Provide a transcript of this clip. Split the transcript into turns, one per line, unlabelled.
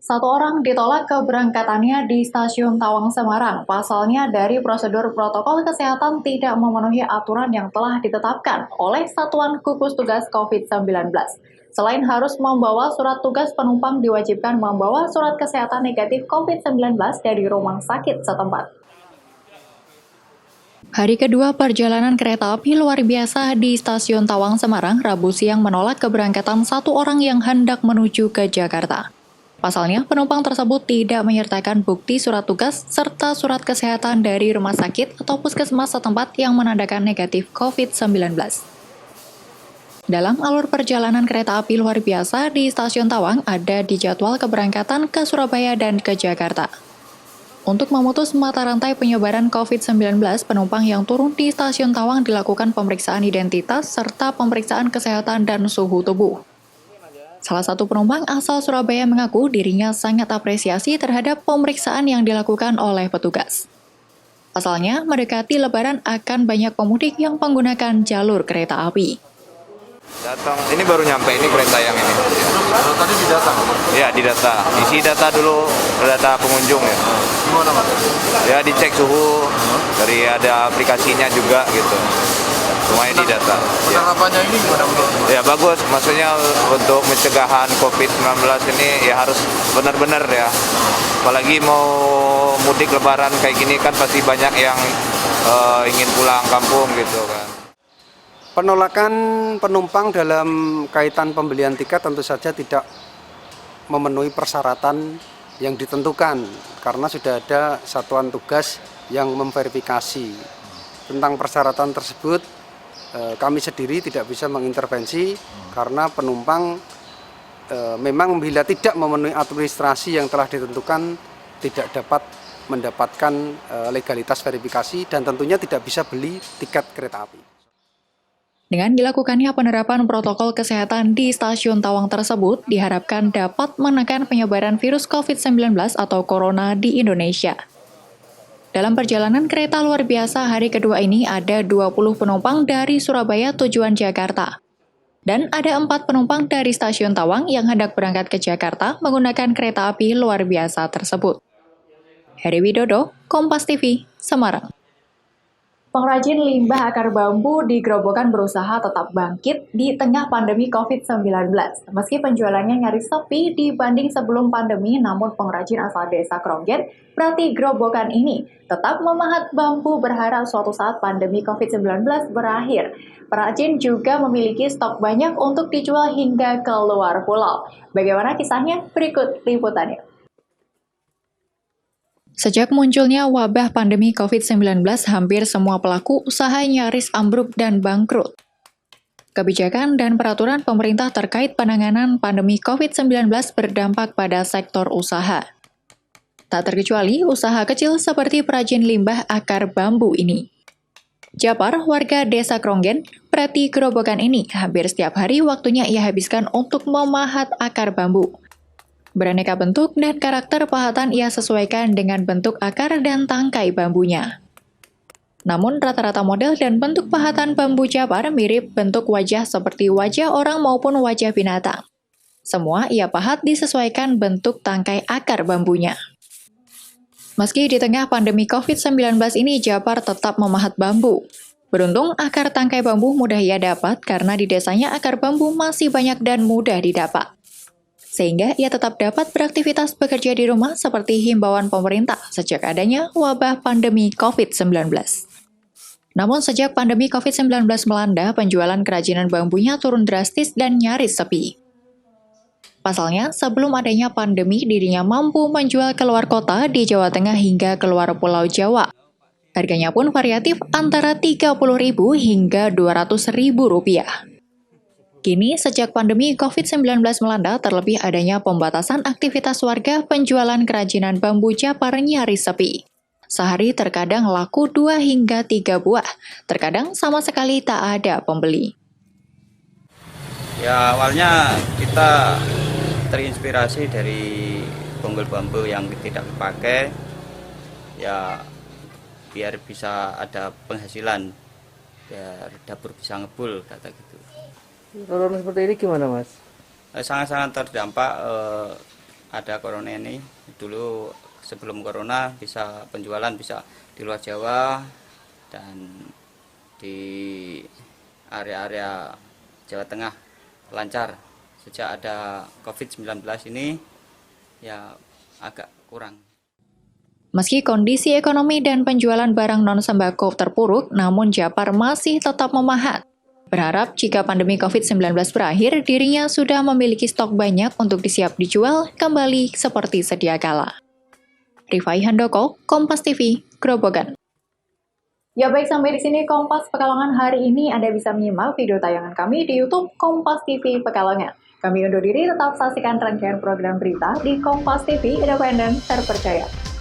Satu orang ditolak keberangkatannya di Stasiun Tawang Semarang. Pasalnya dari prosedur protokol kesehatan tidak memenuhi aturan yang telah ditetapkan oleh Satuan Gugus Tugas COVID-19. Selain harus membawa surat tugas, penumpang diwajibkan membawa surat kesehatan negatif COVID-19 dari rumah sakit setempat. Hari kedua perjalanan kereta api luar biasa di Stasiun Tawang Semarang, Rabu siang menolak keberangkatan satu orang yang hendak menuju ke Jakarta. Pasalnya, penumpang tersebut tidak menyertakan bukti surat tugas serta surat kesehatan dari rumah sakit atau puskesmas setempat yang menandakan negatif COVID-19. Dalam alur perjalanan kereta api luar biasa di Stasiun Tawang ada dijadwal keberangkatan ke Surabaya dan ke Jakarta. Untuk memutus mata rantai penyebaran COVID-19, penumpang yang turun di Stasiun Tawang dilakukan pemeriksaan identitas serta pemeriksaan kesehatan dan suhu tubuh. Salah satu penumpang asal Surabaya mengaku dirinya sangat apresiasi terhadap pemeriksaan yang dilakukan oleh petugas. Pasalnya, mendekati Lebaran akan banyak pemudik yang menggunakan jalur kereta api.
Datang, ini baru nyampe, ini kereta yang ini.
Tadi didata?
Ya, didata. Isi data dulu, data pengunjung ya.
Gimana Mas?
Ya, dicek suhu, dari ada aplikasinya juga gitu. Semuanya didata. Ya.
Penerapannya ini gimana menurut?
Ya bagus, maksudnya untuk pencegahan COVID-19 ini ya harus benar-benar ya. Apalagi mau mudik Lebaran kayak gini kan pasti banyak yang ingin pulang kampung gitu kan.
Penolakan penumpang dalam kaitan pembelian tiket tentu saja tidak memenuhi persyaratan yang ditentukan karena sudah ada satuan tugas yang memverifikasi. Tentang persyaratan tersebut kami sendiri tidak bisa mengintervensi karena penumpang memang bila tidak memenuhi administrasi yang telah ditentukan tidak dapat mendapatkan legalitas verifikasi dan tentunya tidak bisa beli tiket kereta api.
Dengan dilakukannya penerapan protokol kesehatan di Stasiun Tawang tersebut, diharapkan dapat menekan penyebaran virus COVID-19 atau corona di Indonesia. Dalam perjalanan kereta luar biasa hari kedua ini ada 20 penumpang dari Surabaya tujuan Jakarta. Dan ada 4 penumpang dari Stasiun Tawang yang hendak berangkat ke Jakarta menggunakan kereta api luar biasa tersebut. Heri Widodo, Kompas TV, Semarang. Pengrajin limbah akar bambu di Grobogan berusaha tetap bangkit di tengah pandemi COVID-19. Meski penjualannya nyaris sepi dibanding sebelum pandemi, namun pengrajin asal desa Kronggen, berarti Grobogan ini, tetap memahat bambu berharap suatu saat pandemi COVID-19 berakhir. Perajin juga memiliki stok banyak untuk dijual hingga ke luar pulau. Bagaimana kisahnya? Berikut liputannya. Sejak munculnya wabah pandemi COVID-19, hampir semua pelaku usaha nyaris ambruk dan bangkrut. Kebijakan dan peraturan pemerintah terkait penanganan pandemi COVID-19 berdampak pada sektor usaha. Tak terkecuali usaha kecil seperti perajin limbah akar bambu ini. Japar, warga desa Kronggen, Prati Grobogan ini, hampir setiap hari waktunya ia habiskan untuk memahat akar bambu. Beraneka bentuk dan karakter pahatan ia sesuaikan dengan bentuk akar dan tangkai bambunya. Namun rata-rata model dan bentuk pahatan bambu Japar mirip bentuk wajah seperti wajah orang maupun wajah binatang. Semua ia pahat disesuaikan bentuk tangkai akar bambunya. Meski di tengah pandemi COVID-19 ini, Japar tetap memahat bambu. Beruntung akar tangkai bambu mudah ia dapat karena di desanya akar bambu masih banyak dan mudah didapat. Sehingga ia tetap dapat beraktivitas bekerja di rumah seperti himbauan pemerintah sejak adanya wabah pandemi COVID-19. Namun sejak pandemi COVID-19 melanda, penjualan kerajinan bambunya turun drastis dan nyaris sepi. Pasalnya, sebelum adanya pandemi, dirinya mampu menjual keluar kota di Jawa Tengah hingga keluar Pulau Jawa. Harganya pun variatif antara Rp30.000 hingga Rp200.000. Kini, sejak pandemi COVID-19 melanda, terlebih adanya pembatasan aktivitas warga, penjualan kerajinan bambu Japar nyaris sepi. Sehari terkadang laku 2 hingga 3 buah, terkadang sama sekali tak ada pembeli.
Ya, awalnya kita terinspirasi dari bonggol bambu yang tidak dipakai, ya biar bisa ada penghasilan, biar dapur bisa ngebul, kata gitu.
Kalau seperti ini gimana Mas?
Sangat-sangat terdampak ada corona ini. Dulu sebelum corona bisa penjualan bisa di luar Jawa dan di area-area Jawa Tengah lancar. Sejak ada COVID-19 ini ya agak kurang.
Meski kondisi ekonomi dan penjualan barang non-sembako terpuruk, namun Japar masih tetap memahat. Berharap jika pandemi COVID-19 berakhir, dirinya sudah memiliki stok banyak untuk disiap dijual kembali seperti sedia kala. Rifai Handoko, Kompas TV, Grobogan. Ya baik, sampai di sini Kompas Pekalongan hari ini. Anda bisa menyimak video tayangan kami di YouTube Kompas TV Pekalongan. Kami undur diri, tetap saksikan rangkaian program berita di Kompas TV Independen Terpercaya.